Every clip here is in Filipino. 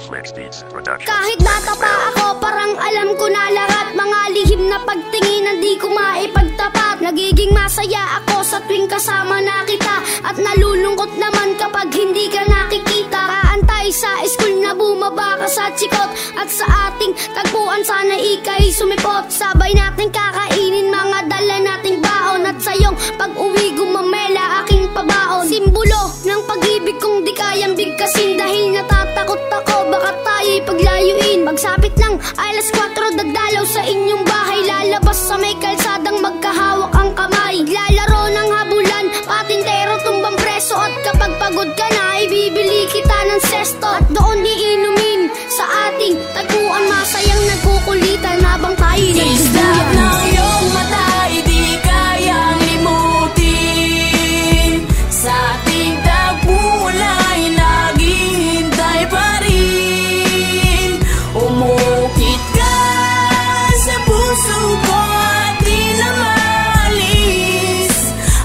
Kahit bata pa ako, parang alam ko na lahat. Mga lihim na pagtingin, di ko maipagtapat. Nagiging masaya ako sa tuwing kasama na kita, at nalulungkot naman kapag hindi ka nakikita. Kaantay sa school na bumaba ka sa chikot, at sa ating tagpuan sana ika'y sumipot. Sabay natin kakainin mga dala nating baon, at sayong pag-uwi gumamela aking pabaon. Simbolo ng pag-ibig kong di kayang bigkasin, dahil natatakot ako baka tayo'y paglayuin. Pagsapit ng alas 4, dagdalaw sa inyong bahay, lalabas sa may kalsadang magkahawak ang kamay. Lalaro ng habulan, patintero tumbang preso, at kapag pagod ka na, ibibili kita ng sesto. At doon iinumin sa ating tagpuan, masayang nagkukulitan habang tayo'y nagduduyan. Ng iyong mata, di kayang limutin. Sa ating tagpuan ay naghihintay pa rin. Umukit ka sa puso ko at di na maalis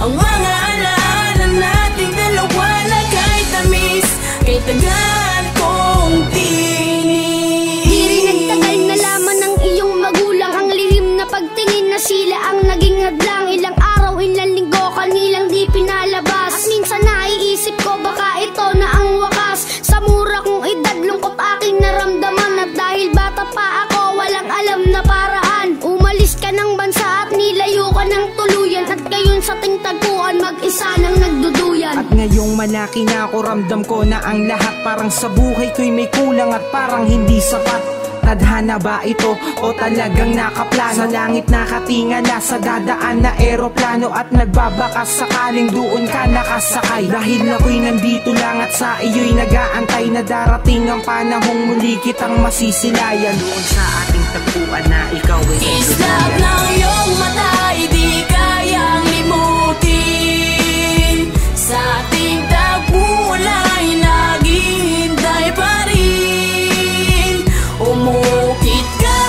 ang mga alaala nating dalawa na kahit tamis, kay tagal kong tinis. Di rin nagtagal, nalaman ng iyong magulang ang lihim na pagtingin, na sila ang naging hadlang. Ilang araw, ilang linggo, kanilang di pinalabas. At minsan naiisip ko baka ito na ang wakas. Sa mura kong edad, lungkot aking naramdaman, at dahil bata pa ako, walang alam na paraan. Umalis ka ng bansa at nilayo ka ng tuluyan, at ngayon sa ting tagpuan mag-isa nang nagduduyan. At ngayong malaki na ako, ramdam ko na ang lahat parang sa buhay ko'y may kulang at parang hindi sapat. Tadhana ba ito o talagang nakaplano? Sa langit nakatingala, sa dadaan na eroplano, at nagbabakas sakaling doon ka nakasakay. Dahil ako'y nandito lang at sa iyo'y nag-aantay, na darating ang panahong muli kitang masisilayan. Doon sa ating tagpuan na ikaw ay Islap ng iyong mata, di kayang limutin. Sa ating tagpuan ay naghihintay pa rin. Umukit ka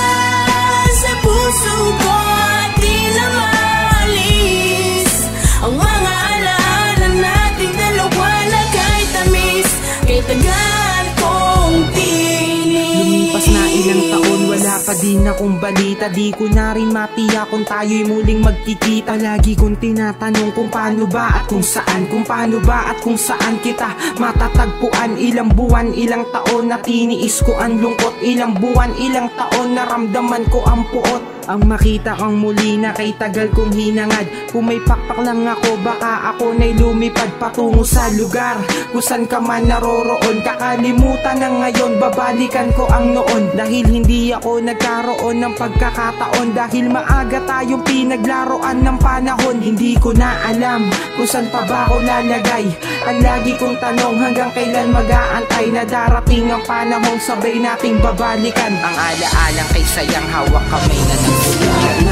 sa puso ko at di na maalis ang mga alaala nating dalawa na kahit tamis, kay tagal kong tinis. Lumipas na ilang taon, wala pa din akong balita. Di ko na rin matiyak kung tayo'y muling magkikita. Lagi kong tinatanong kung paano ba at kung saan, kung paano ba at kung saan kita matatagpuan. Ilang buwan, ilang taon na tiniis ko ang lungkot. Ilang buwan, ilang taon naramdaman ko ang puot. Ang makita kang muli na kay tagal kong hinangad. Kung may pakpak lang ako, baka ako na'y lumipad patungo sa lugar kung saan ka man naroroon. Kakalimutan na ngayon, babalikan ko ang noon. Dahil hindi ako nagkaroon ng pagkakataon, dahil maaga tayong pinaglaruan ng panahon. Hindi ko na alam kung saan pa ba ako lalagay. Ang lagi kong tanong, hanggang kailan mag-aantay na darating ang panahong sabay nating babalikan. Ang alaalang kay sayang hawak kamay na nagtuluyan.